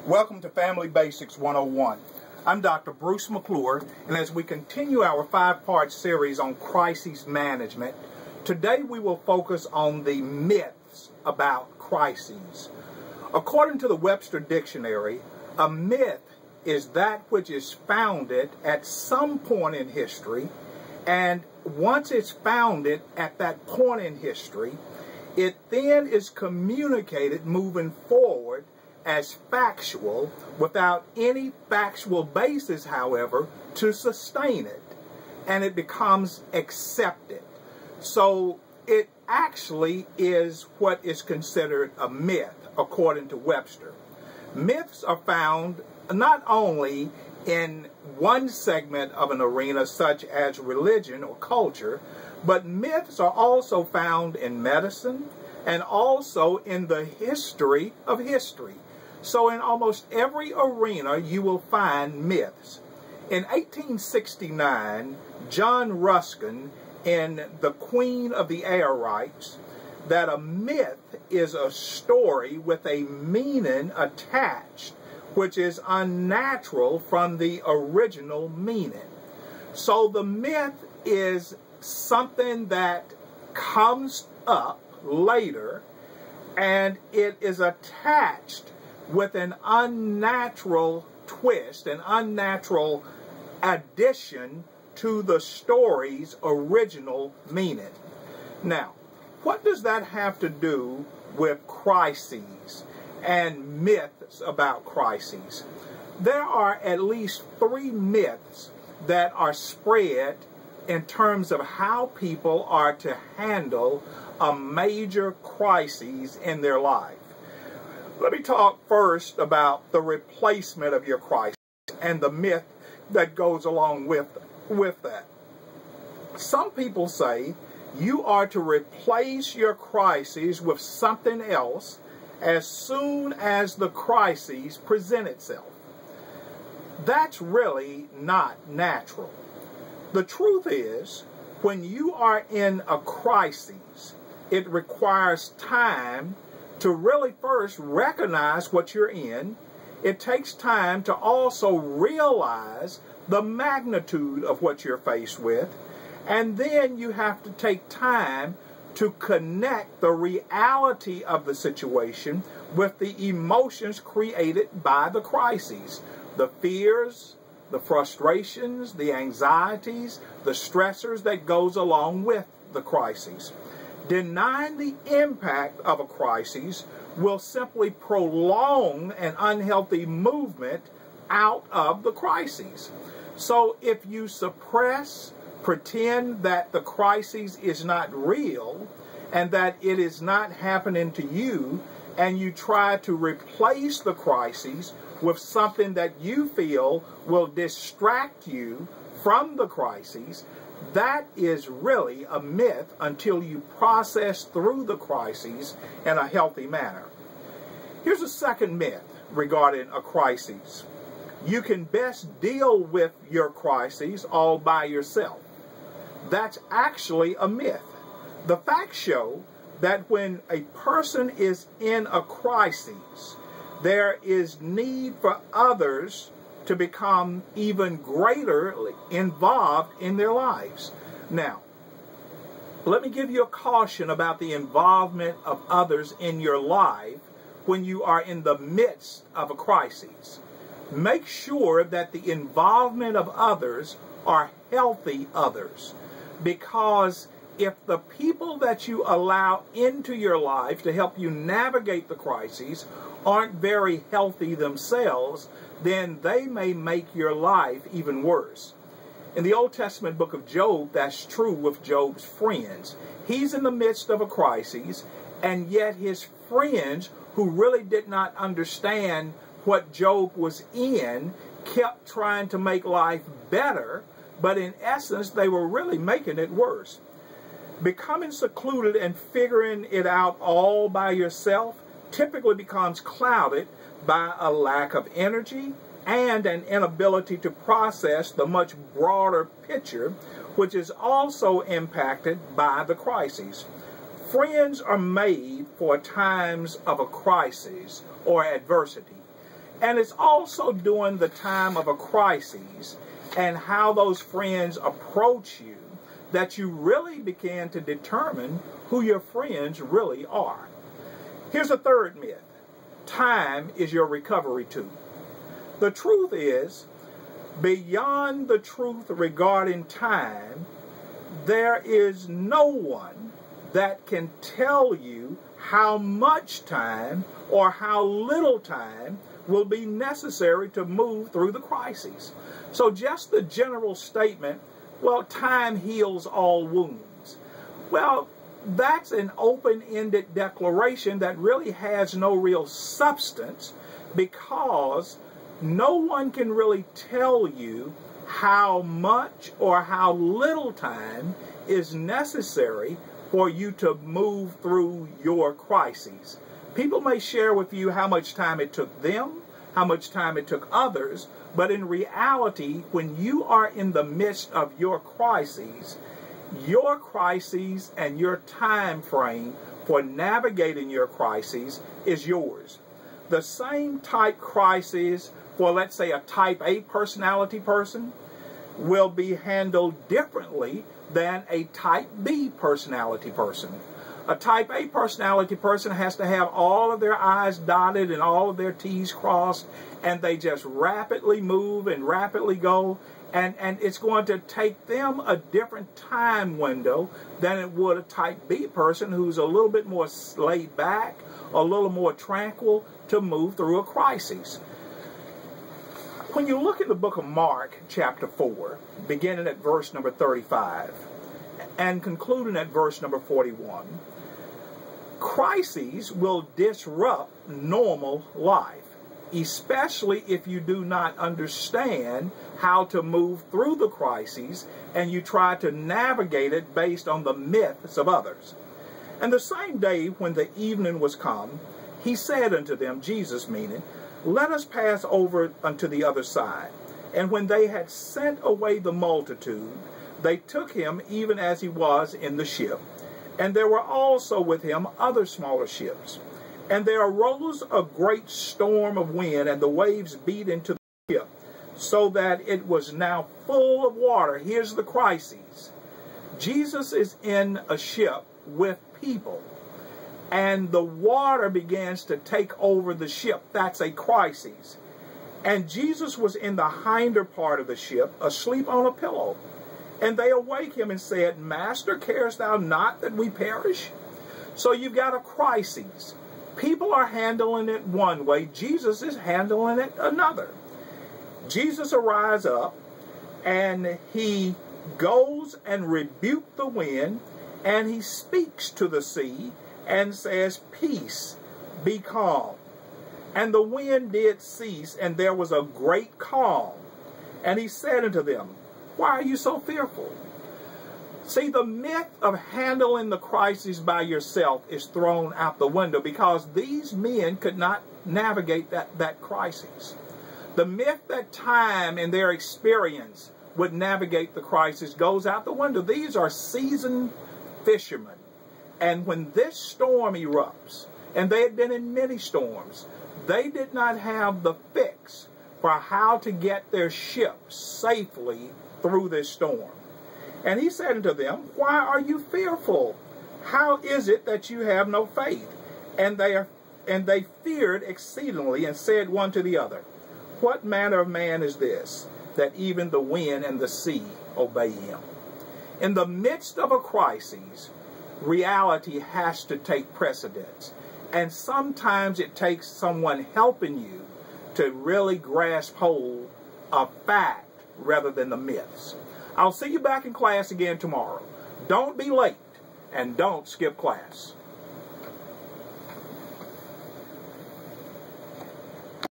Welcome to Family Basics 101. I'm Dr. Bruce McClure, and as we continue our 5-part series on crisis management, today we will focus on the myths about crises. According to the Webster Dictionary, a myth is that which is founded at some point in history, and once it's founded at that point in history, it then is communicated moving forward as factual without any factual basis, however, to sustain it, and it becomes accepted. So it actually is what is considered a myth, according to Webster. Myths are found not only in one segment of an arena, such as religion or culture, but myths are also found in medicine and also in the history of history. So in almost every arena, you will find myths. In 1869, John Ruskin, in The Queen of the Air, writes that a myth is a story with a meaning attached, which is unnatural from the original meaning. So the myth is something that comes up later, and it is attached with an unnatural twist, an unnatural addition to the story's original meaning. Now, what does that have to do with crises and myths about crises? There are at least 3 myths that are spread in terms of how people are to handle a major crisis in their life. Let me talk first about the replacement of your crisis and the myth that goes along with that. Some people say you are to replace your crisis with something else as soon as the crisis presents itself. That's really not natural. The truth is, when you are in a crisis, it requires time to really first recognize what you're in. It takes time to also realize the magnitude of what you're faced with. And then you have to take time to connect the reality of the situation with the emotions created by the crises, the fears, the frustrations, the anxieties, the stressors that goes along with the crises. Denying the impact of a crisis will simply prolong an unhealthy movement out of the crises. So if you suppress, pretend that the crisis is not real and that it is not happening to you, and you try to replace the crisis with something that you feel will distract you from the crises, that is really a myth until you process through the crises in a healthy manner. Here's a second myth regarding a crisis. You can best deal with your crises all by yourself. That's actually a myth. The facts show that when a person is in a crisis, there is need for others to become even greater involved in their lives. Now, let me give you a caution about the involvement of others in your life when you are in the midst of a crisis. Make sure that the involvement of others are healthy others, because if the people that you allow into your life to help you navigate the crises aren't very healthy themselves, then they may make your life even worse. In the Old Testament book of Job, that's true with Job's friends. He's in the midst of a crisis, and yet his friends, who really did not understand what Job was in, kept trying to make life better, but in essence, they were really making it worse. Becoming secluded and figuring it out all by yourself typically becomes clouded by a lack of energy and an inability to process the much broader picture, which is also impacted by the crises. Friends are made for times of a crisis or adversity. And it's also during the time of a crisis and how those friends approach you that you really begin to determine who your friends really are. Here's a third myth. Time is your recovery tool. The truth is, beyond the truth regarding time, there is no one that can tell you how much time or how little time will be necessary to move through the crises. So just the general statement, well, time heals all wounds. Well, that's an open-ended declaration that really has no real substance, because no one can really tell you how much or how little time is necessary for you to move through your crises. People may share with you how much time it took them, how much time it took others, but in reality, when you are in the midst of your crises and your time frame for navigating your crises is yours. The same type crisis for, let's say, a type A personality person will be handled differently than a type B personality person. A type A personality person has to have all of their I's dotted and all of their T's crossed, and they just rapidly move and rapidly go, and it's going to take them a different time window than it would a type B person who's a little bit more laid back, a little more tranquil to move through a crisis. When you look at the book of Mark, chapter 4, beginning at verse number 35 and concluding at verse number 41, crises will disrupt normal life, especially if you do not understand how to move through the crises and you try to navigate it based on the myths of others. And the same day when the evening was come, he said unto them, Jesus meaning, let us pass over unto the other side. And when they had sent away the multitude, they took him even as he was in the ship. And there were also with him other smaller ships. And there arose a great storm of wind, and the waves beat into the ship, so that it was now full of water. Here's the crisis. Jesus is in a ship with people, and the water begins to take over the ship. That's a crisis. And Jesus was in the hinder part of the ship, asleep on a pillow. And they awake him and said, Master, carest thou not that we perish? So you've got a crisis. People are handling it one way. Jesus is handling it another. Jesus arises up, and he goes and rebukes the wind, and he speaks to the sea, and says, Peace, be calm. And the wind did cease, and there was a great calm. And he said unto them, Why are you so fearful? See, the myth of handling the crisis by yourself is thrown out the window, because these men could not navigate that crisis. The myth that time and their experience would navigate the crisis goes out the window. These are seasoned fishermen. And when this storm erupts, and they had been in many storms, they did not have the fix for how to get their ship safely through this storm. And he said unto them, Why are you fearful? How is it that you have no faith? And they feared exceedingly, and said one to the other, What manner of man is this, that even the wind and the sea obey him? In the midst of a crisis, reality has to take precedence. And sometimes it takes someone helping you to really grasp hold of fact rather than the myths. I'll see you back in class again tomorrow. Don't be late, and don't skip class.